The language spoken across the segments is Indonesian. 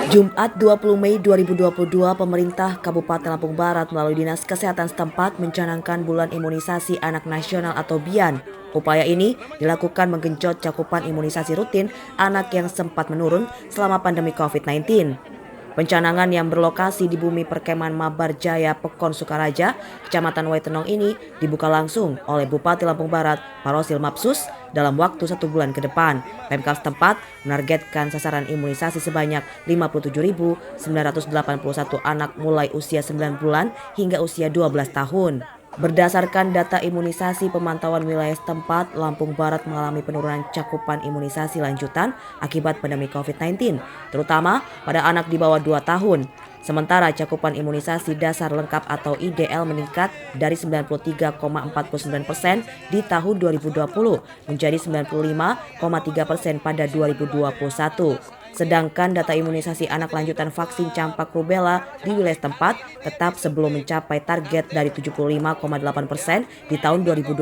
Jumat 20 Mei 2022, pemerintah Kabupaten Lampung Barat melalui Dinas Kesehatan setempat mencanangkan bulan imunisasi anak nasional atau BIAN. Upaya ini dilakukan menggenjot cakupan imunisasi rutin anak yang sempat menurun selama pandemi COVID-19. Pencanangan yang berlokasi di Bumi Perkemahan Mabar Jaya, Pekon Sukaraja, Kecamatan Waitenong ini dibuka langsung oleh Bupati Lampung Barat, Parosil Mapsus, dalam waktu 1 bulan ke depan. Pemkab setempat menargetkan sasaran imunisasi sebanyak 57.981 anak mulai usia 9 bulan hingga usia 12 tahun. Berdasarkan data imunisasi pemantauan wilayah setempat, Lampung Barat mengalami penurunan cakupan imunisasi lanjutan akibat pandemi COVID-19, terutama pada anak di bawah 2 tahun. Sementara cakupan imunisasi dasar lengkap atau IDL meningkat dari 93,49% di tahun 2020 menjadi 95,3% pada 2021. Sedangkan data imunisasi anak lanjutan vaksin campak rubella di wilayah tempat tetap sebelum mencapai target dari 75,8% di tahun 2020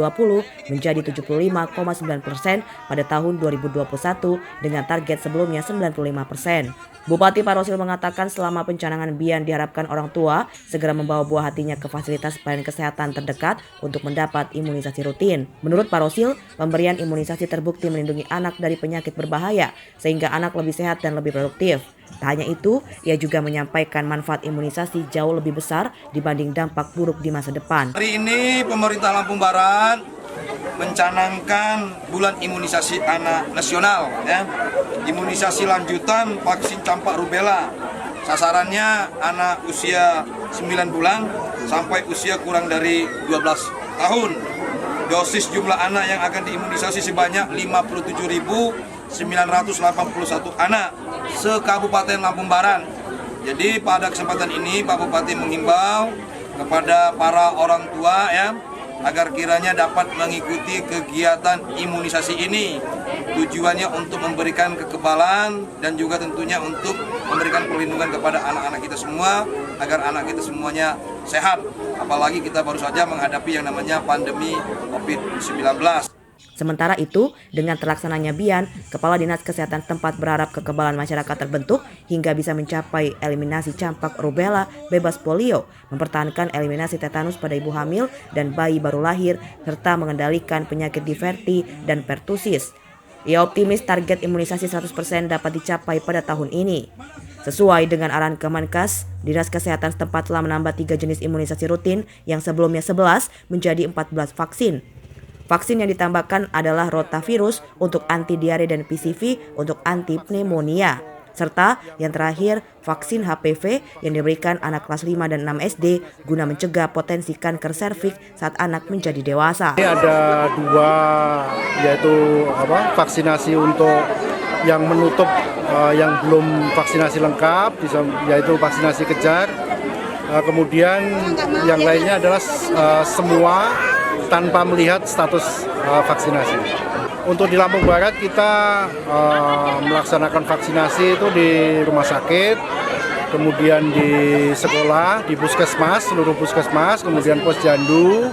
menjadi 75,9% pada tahun 2021 dengan target sebelumnya 95%. Bupati Parosil mengatakan selama pencanangan BIAN diharapkan orang tua segera membawa buah hatinya ke fasilitas pelayanan kesehatan terdekat untuk mendapat imunisasi rutin. Menurut Parosil, pemberian imunisasi terbukti melindungi anak dari penyakit berbahaya sehingga anak lebih sehat dan lebih produktif. Tak hanya itu, ia juga menyampaikan manfaat imunisasi jauh lebih besar dibanding dampak buruk di masa depan. Hari ini pemerintah Lampung Barat mencanangkan bulan imunisasi anak nasional, ya. Imunisasi lanjutan vaksin campak rubella. Sasarannya anak usia 9 bulan sampai usia kurang dari 12 tahun. Dosis jumlah anak yang akan diimunisasi sebanyak 57.981 anak se-Kabupaten Lampung Barat. Jadi pada kesempatan ini Pak Bupati menghimbau kepada para orang tua, ya, agar kiranya dapat mengikuti kegiatan imunisasi ini. Tujuannya untuk memberikan kekebalan dan juga tentunya untuk memberikan perlindungan kepada anak-anak kita semua agar anak kita semuanya sehat. Apalagi kita baru saja menghadapi yang namanya pandemi COVID-19. Sementara itu, dengan terlaksananya BIAN, Kepala Dinas Kesehatan tempat berharap kekebalan masyarakat terbentuk hingga bisa mencapai eliminasi campak rubella bebas polio, mempertahankan eliminasi tetanus pada ibu hamil dan bayi baru lahir, serta mengendalikan penyakit difteriti dan pertusis. Ia optimis target imunisasi 100% dapat dicapai pada tahun ini. Sesuai dengan arahan Kemenkes, Dinas Kesehatan setempat telah menambah 3 jenis imunisasi rutin yang sebelumnya 11 menjadi 14 vaksin. Vaksin yang ditambahkan adalah rotavirus untuk anti diare dan PCV untuk anti pneumonia. Serta yang terakhir vaksin HPV yang diberikan anak kelas 5 dan 6 SD guna mencegah potensi kanker serviks saat anak menjadi dewasa. Ini ada 2, yaitu vaksinasi untuk yang menutup yang belum vaksinasi lengkap, yaitu vaksinasi kejar. Kemudian yang lainnya adalah semua tanpa melihat status vaksinasi. Untuk di Lampung Barat kita melaksanakan vaksinasi itu di rumah sakit, kemudian di sekolah, di puskesmas, seluruh puskesmas, kemudian posyandu,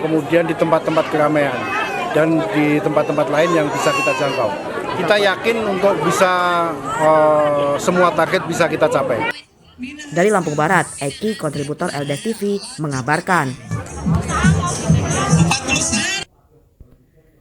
kemudian di tempat-tempat keramaian dan di tempat-tempat lain yang bisa kita jangkau. Kita yakin untuk bisa semua target bisa kita capai. Dari Lampung Barat, Eki, kontributor LDS TV, mengabarkan.